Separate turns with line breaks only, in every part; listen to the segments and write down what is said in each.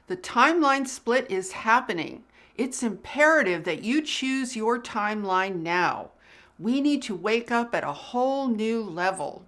The timeline split is happening. It's imperative that you choose your timeline now. We need to wake up at a whole new level.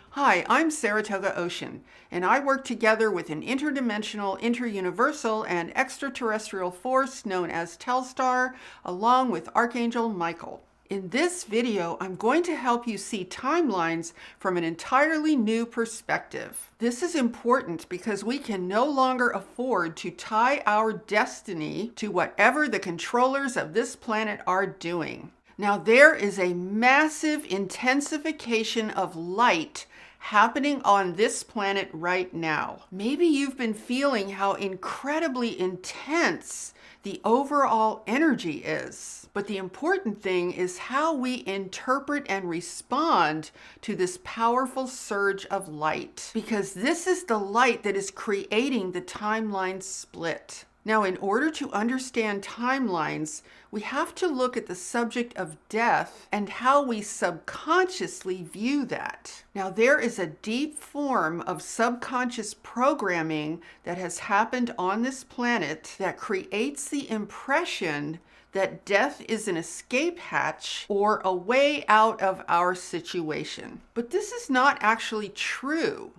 Hi, I'm Saratoga Ocean, and I work together with an interdimensional, interuniversal, and extraterrestrial force known as Telstar, along with Archangel Michael. In this video, I'm going to help you see timelines from an entirely new perspective. This is important because we can no longer afford to tie our destiny to whatever the controllers of this planet are doing. Now, there is a massive intensification of light happening on this planet right now. Maybe you've been feeling how incredibly intense the overall energy is. But the important thing is how we interpret and respond to this powerful surge of light, because this is the light that is creating the timeline split. Now, in order to understand timelines, we have to look at the subject of death and how we subconsciously view that. Now, there is a deep form of subconscious programming that has happened on this planet that creates the impression that death is an escape hatch or a way out of our situation. But this is not actually true.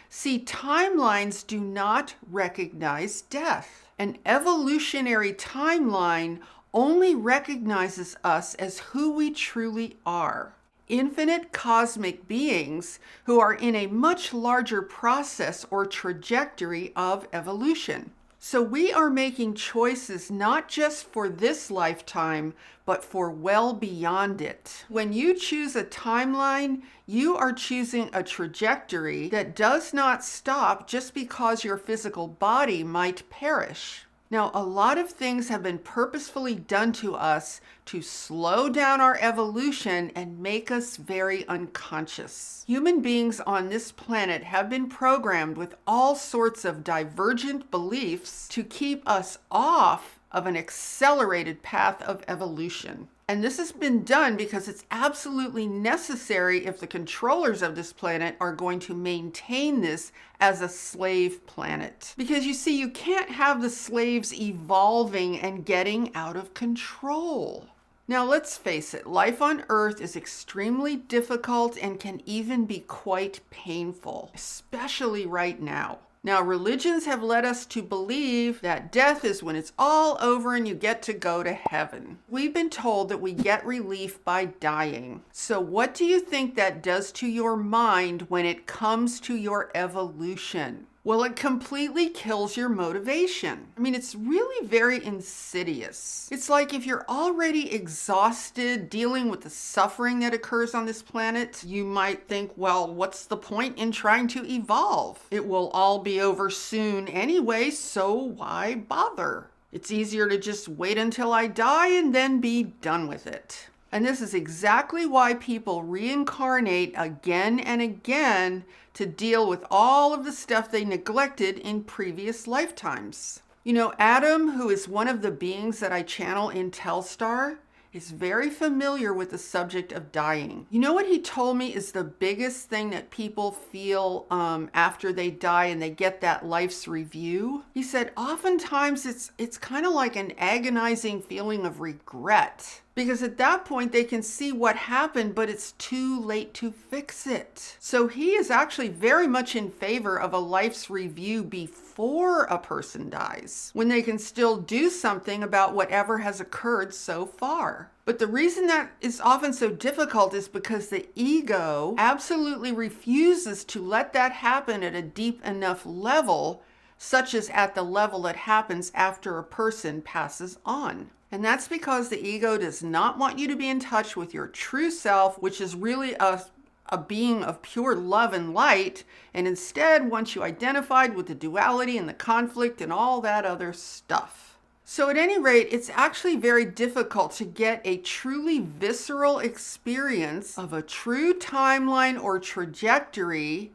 See, timelines do not recognize death. An evolutionary timeline only recognizes us as who we truly are. Infinite cosmic beings who are in a much larger process or trajectory of evolution. So we are making choices not just for this lifetime, but for well beyond it. When you choose a timeline, you are choosing a trajectory that does not stop just because your physical body might perish. Now, a lot of things have been purposefully done to us to slow down our evolution and make us very unconscious. Human beings on this planet have been programmed with all sorts of divergent beliefs to keep us off of an accelerated path of evolution. And this has been done because it's absolutely necessary if the controllers of this planet are going to maintain this as a slave planet. Because you see, you can't have the slaves evolving and getting out of control. Now, let's face it, life on Earth is extremely difficult and can even be quite painful, especially right now. Now, religions have led us to believe that death is when it's all over and you get to go to heaven. We've been told that we get relief by dying. So what do you think that does to your mind when it comes to your evolution? Well, it completely kills your motivation. I mean, it's really very insidious. It's like if you're already exhausted dealing with the suffering that occurs on this planet, you might think, well, what's the point in trying to evolve? It will all be over soon anyway, so why bother? It's easier to just wait until I die and then be done with it. And this is exactly why people reincarnate again and again to deal with all of the stuff they neglected in previous lifetimes. You know, Adam, who is one of the beings that I channel in Telstar, is very familiar with the subject of dying. You know what he told me is the biggest thing that people feel after they die and they get that life's review? He said, oftentimes it's kind of like an agonizing feeling of regret. Because at that point they can see what happened, but it's too late to fix it. So he is actually very much in favor of a life's review before a person dies, when they can still do something about whatever has occurred so far. But the reason that is often so difficult is because the ego absolutely refuses to let that happen at a deep enough level, such as at the level that happens after a person passes on. And that's because the ego does not want you to be in touch with your true self, which is really a being of pure love and light, and instead wants you identified with the duality and the conflict and all that other stuff. So at any rate, it's actually very difficult to get a truly visceral experience of a true timeline or trajectory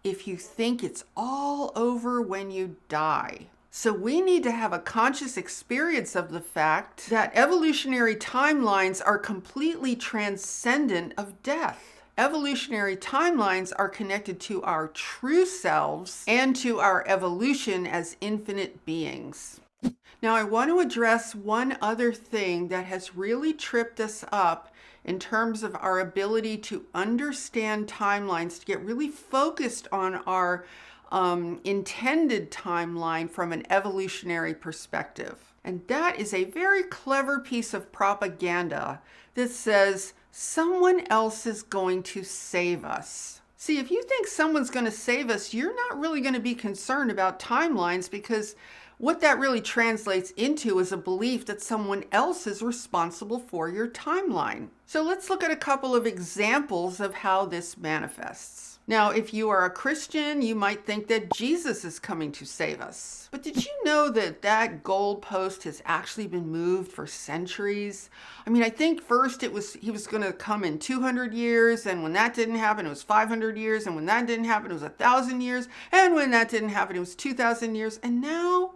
if you think it's all over when you die. So we need to have a conscious experience of the fact that evolutionary timelines are completely transcendent of death. Evolutionary timelines are connected to our true selves and to our evolution as infinite beings. Now, I want to address one other thing that has really tripped us up in terms of our ability to understand timelines, to get really focused on our intended timeline from an evolutionary perspective. And that is a very clever piece of propaganda that says someone else is going to save us. See, if you think someone's going to save us, you're not really going to be concerned about timelines, because what that really translates into is a belief that someone else is responsible for your timeline. So let's look at a couple of examples of how this manifests. Now, if you are a Christian, you might think that Jesus is coming to save us. But did you know that that goalpost has actually been moved for centuries? I mean, I think first he was going to come in 200 years, and when that didn't happen, it was 500 years, and when that didn't happen, it was 1,000 years, and when that didn't happen, it was 2,000 years, and now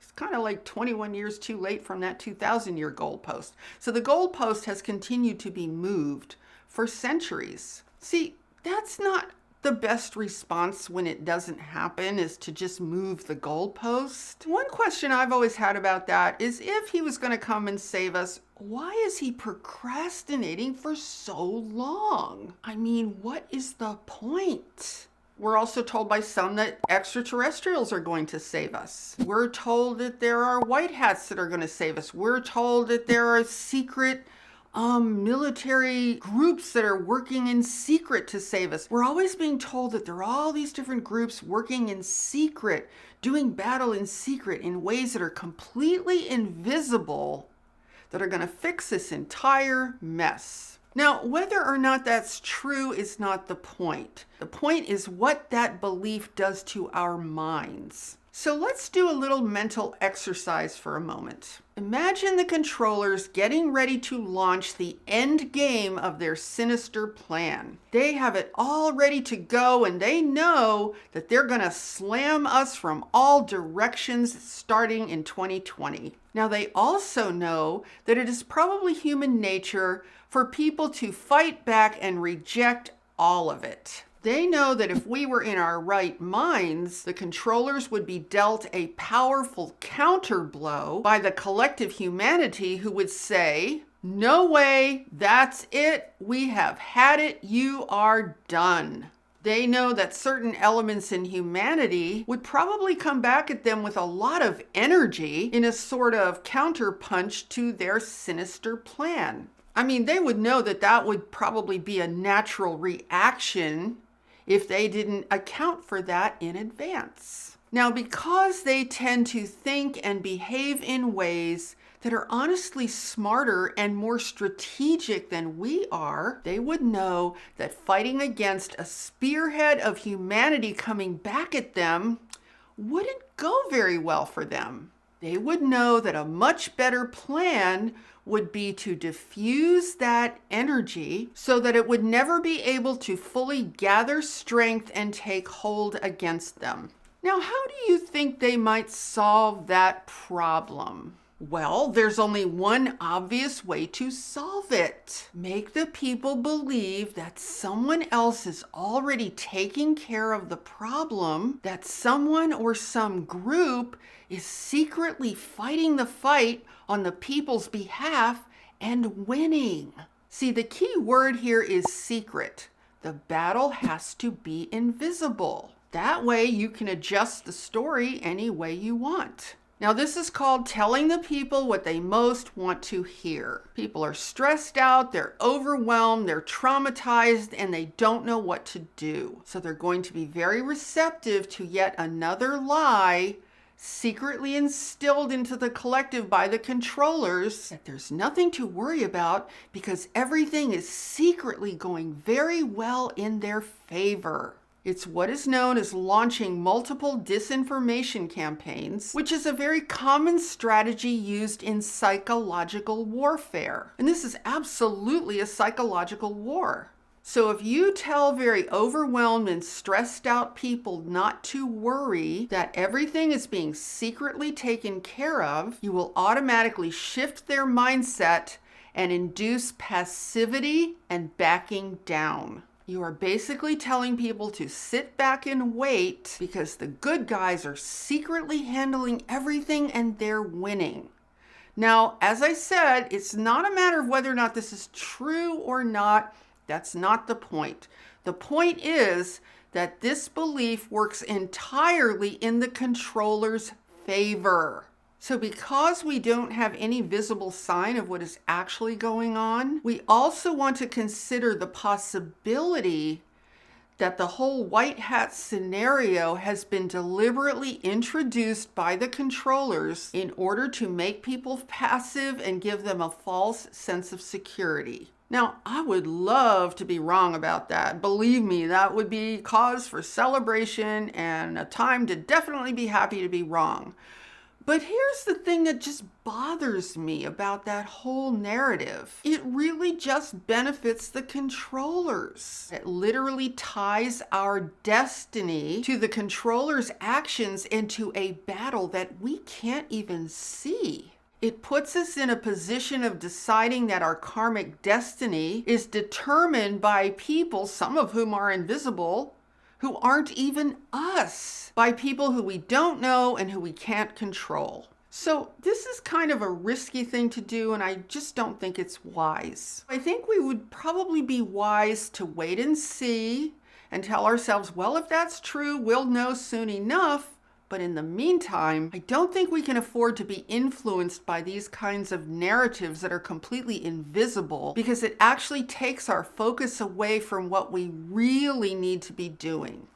it's kind of like 21 years too late from that 2,000-year goalpost. So the goalpost has continued to be moved for centuries. See, that's not the best response when it doesn't happen, is to just move the goalpost. One question I've always had about that is, if he was going to come and save us, why is he procrastinating for so long? I mean, what is the point? We're also told by some that extraterrestrials are going to save us. We're told that there are white hats that are going to save us. We're told that there are secret military groups that are working in secret to save us. We're always being told that there are all these different groups working in secret, doing battle in secret in ways that are completely invisible, that are going to fix this entire mess. Now, whether or not that's true is not the point. The point is what that belief does to our minds. So let's do a little mental exercise for a moment. Imagine the controllers getting ready to launch the end game of their sinister plan. They have it all ready to go, and they know that they're going to slam us from all directions starting in 2020. Now, they also know that it is probably human nature for people to fight back and reject all of it. They know that if we were in our right minds, the controllers would be dealt a powerful counter blow by the collective humanity, who would say, "No way, that's it, we have had it, you are done." They know that certain elements in humanity would probably come back at them with a lot of energy in a sort of counterpunch to their sinister plan. I mean, they would know that that would probably be a natural reaction if they didn't account for that in advance. Now, because they tend to think and behave in ways that are honestly smarter and more strategic than we are, they would know that fighting against a spearhead of humanity coming back at them wouldn't go very well for them. They would know that a much better plan would be to diffuse that energy so that it would never be able to fully gather strength and take hold against them. Now, how do you think they might solve that problem? Well, there's only one obvious way to solve it. Make the people believe that someone else is already taking care of the problem, that someone or some group is secretly fighting the fight on the people's behalf and winning. See, the key word here is secret. The battle has to be invisible. That way you can adjust the story any way you want. Now, this is called telling the people what they most want to hear. People are stressed out, they're overwhelmed, they're traumatized, and they don't know what to do. So they're going to be very receptive to yet another lie secretly instilled into the collective by the controllers, that there's nothing to worry about because everything is secretly going very well in their favor. It's what is known as launching multiple disinformation campaigns, which is a very common strategy used in psychological warfare. And this is absolutely a psychological war. So if you tell very overwhelmed and stressed out people not to worry, that everything is being secretly taken care of, you will automatically shift their mindset and induce passivity and backing down. You are basically telling people to sit back and wait because the good guys are secretly handling everything and they're winning. Now, as I said, it's not a matter of whether or not this is true or not. That's not the point. The point is that this belief works entirely in the controller's favor. So because we don't have any visible sign of what is actually going on, we also want to consider the possibility that the whole white hat scenario has been deliberately introduced by the controllers in order to make people passive and give them a false sense of security. Now, I would love to be wrong about that. Believe me, that would be cause for celebration and a time to definitely be happy to be wrong. But here's the thing that just bothers me about that whole narrative. It really just benefits the controllers. It literally ties our destiny to the controllers' actions into a battle that we can't even see. It puts us in a position of deciding that our karmic destiny is determined by people, some of whom are invisible, who aren't even us, by people who we don't know and who we can't control. So this is kind of a risky thing to do, and I just don't think it's wise. I think we would probably be wise to wait and see and tell ourselves, well, if that's true, we'll know soon enough. But in the meantime, I don't think we can afford to be influenced by these kinds of narratives that are completely invisible, because it actually takes our focus away from what we really need to be doing.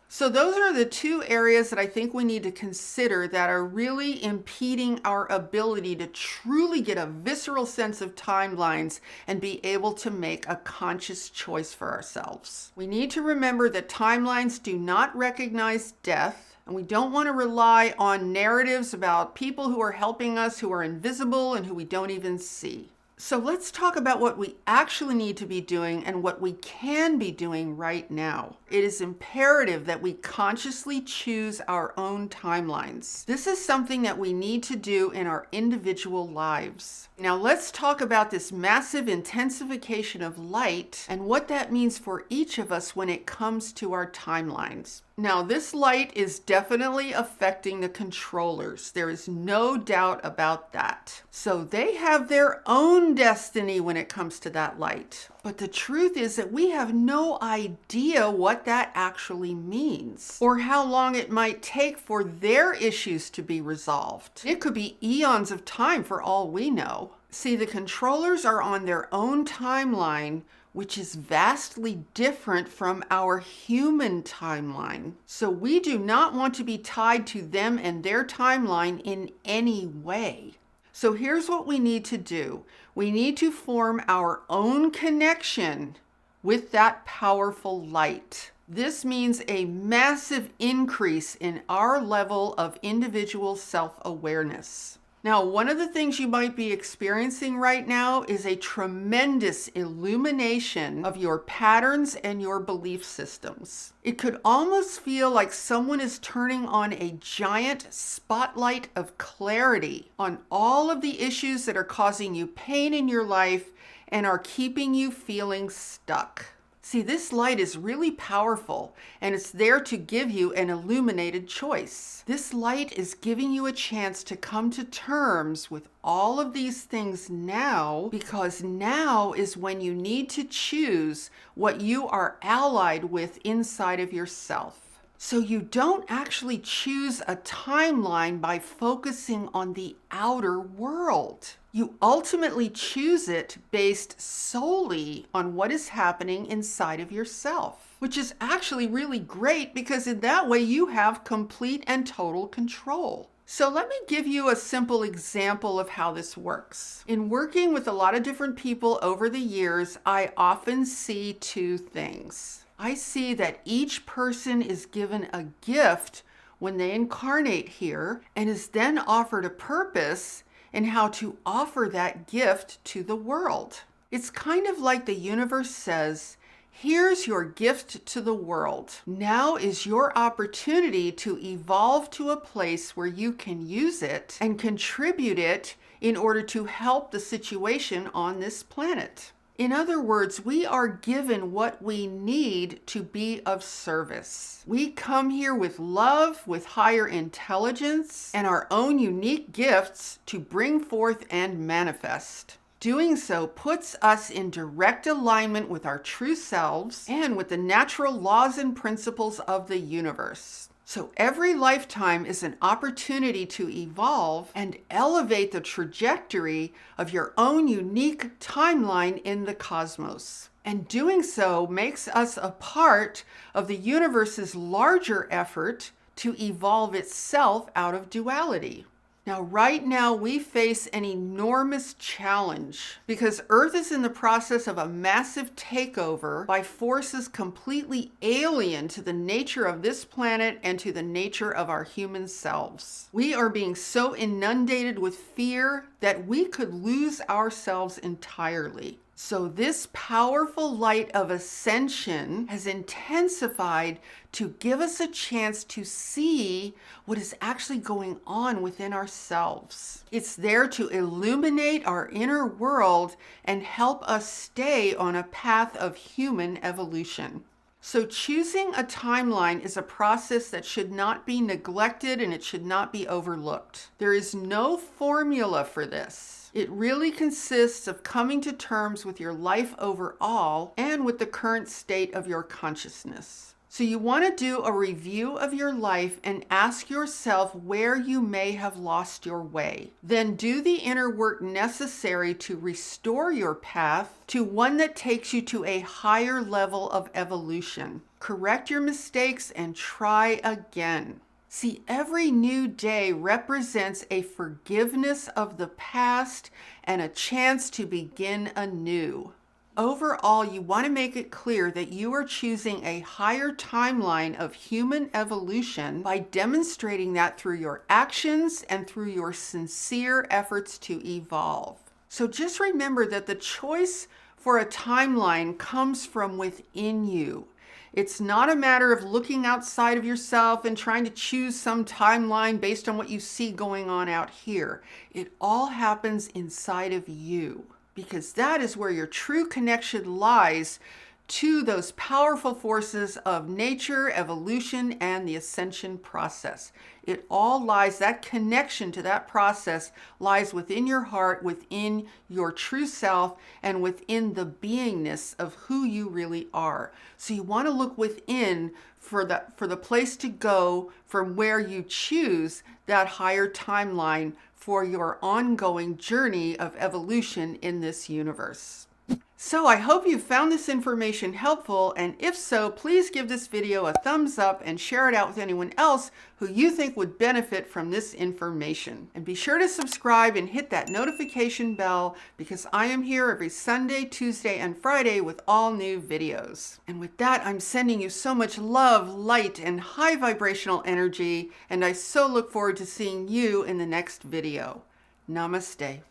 So those are the two areas that I think we need to consider that are really impeding our ability to truly get a visceral sense of timelines and be able to make a conscious choice for ourselves. We need to remember that timelines do not recognize death. And we don't want to rely on narratives about people who are helping us, who are invisible and who we don't even see. So let's talk about what we actually need to be doing and what we can be doing right now. It is imperative that we consciously choose our own timelines. This is something that we need to do in our individual lives. Now let's talk about this massive intensification of light and what that means for each of us when it comes to our timelines. Now, this light is definitely affecting the controllers. There is no doubt about that. So they have their own destiny when it comes to that light. But the truth is that we have no idea what that actually means or how long it might take for their issues to be resolved. It could be eons of time for all we know. See, the controllers are on their own timeline, which is vastly different from our human timeline. So we do not want to be tied to them and their timeline in any way. So here's what we need to do. We need to form our own connection with that powerful light. This means a massive increase in our level of individual self-awareness. Now, one of the things you might be experiencing right now is a tremendous illumination of your patterns and your belief systems. It could almost feel like someone is turning on a giant spotlight of clarity on all of the issues that are causing you pain in your life and are keeping you feeling stuck. See, this light is really powerful, and it's there to give you an illuminated choice. This light is giving you a chance to come to terms with all of these things now, because now is when you need to choose what you are allied with inside of yourself. So you don't actually choose a timeline by focusing on the outer world. You ultimately choose it based solely on what is happening inside of yourself, which is actually really great because in that way you have complete and total control. So let me give you a simple example of how this works. In working with a lot of different people over the years, I often see two things. I see that each person is given a gift when they incarnate here and is then offered a purpose and how to offer that gift to the world. It's kind of like the universe says, Here's your gift to the world. Now is your opportunity to evolve to a place where you can use it and contribute it in order to help the situation on this planet. In other words, we are given what we need to be of service. We come here with love, with higher intelligence, and our own unique gifts to bring forth and manifest. Doing so puts us in direct alignment with our true selves and with the natural laws and principles of the universe. So every lifetime is an opportunity to evolve and elevate the trajectory of your own unique timeline in the cosmos. And doing so makes us a part of the universe's larger effort to evolve itself out of duality. Now, right now, we face an enormous challenge because Earth is in the process of a massive takeover by forces completely alien to the nature of this planet and to the nature of our human selves. We are being so inundated with fear that we could lose ourselves entirely. So this powerful light of ascension has intensified to give us a chance to see what is actually going on within ourselves. It's there to illuminate our inner world and help us stay on a path of human evolution. So choosing a timeline is a process that should not be neglected and it should not be overlooked. There is no formula for this. It really consists of coming to terms with your life overall and with the current state of your consciousness. So you want to do a review of your life and ask yourself where you may have lost your way. Then do the inner work necessary to restore your path to one that takes you to a higher level of evolution. Correct your mistakes and try again. See, every new day represents a forgiveness of the past and a chance to begin anew. Overall, you want to make it clear that you are choosing a higher timeline of human evolution by demonstrating that through your actions and through your sincere efforts to evolve. So just remember that the choice for a timeline comes from within you. It's not a matter of looking outside of yourself and trying to choose some timeline based on what you see going on out here. It all happens inside of you because that is where your true connection lies to those powerful forces of nature, evolution, and the ascension process. It all lies, that connection to that process lies within your heart, within your true self, and within the beingness of who you really are. So you want to look within for the place to go from where you choose that higher timeline for your ongoing journey of evolution in this universe. So I hope you found this information helpful, and if so, please give this video a thumbs up and share it out with anyone else who you think would benefit from this information. And be sure to subscribe and hit that notification bell because I am here every Sunday, Tuesday, and Friday with all new videos. And with that, I'm sending you so much love, light, and high vibrational energy, and I so look forward to seeing you in the next video. Namaste.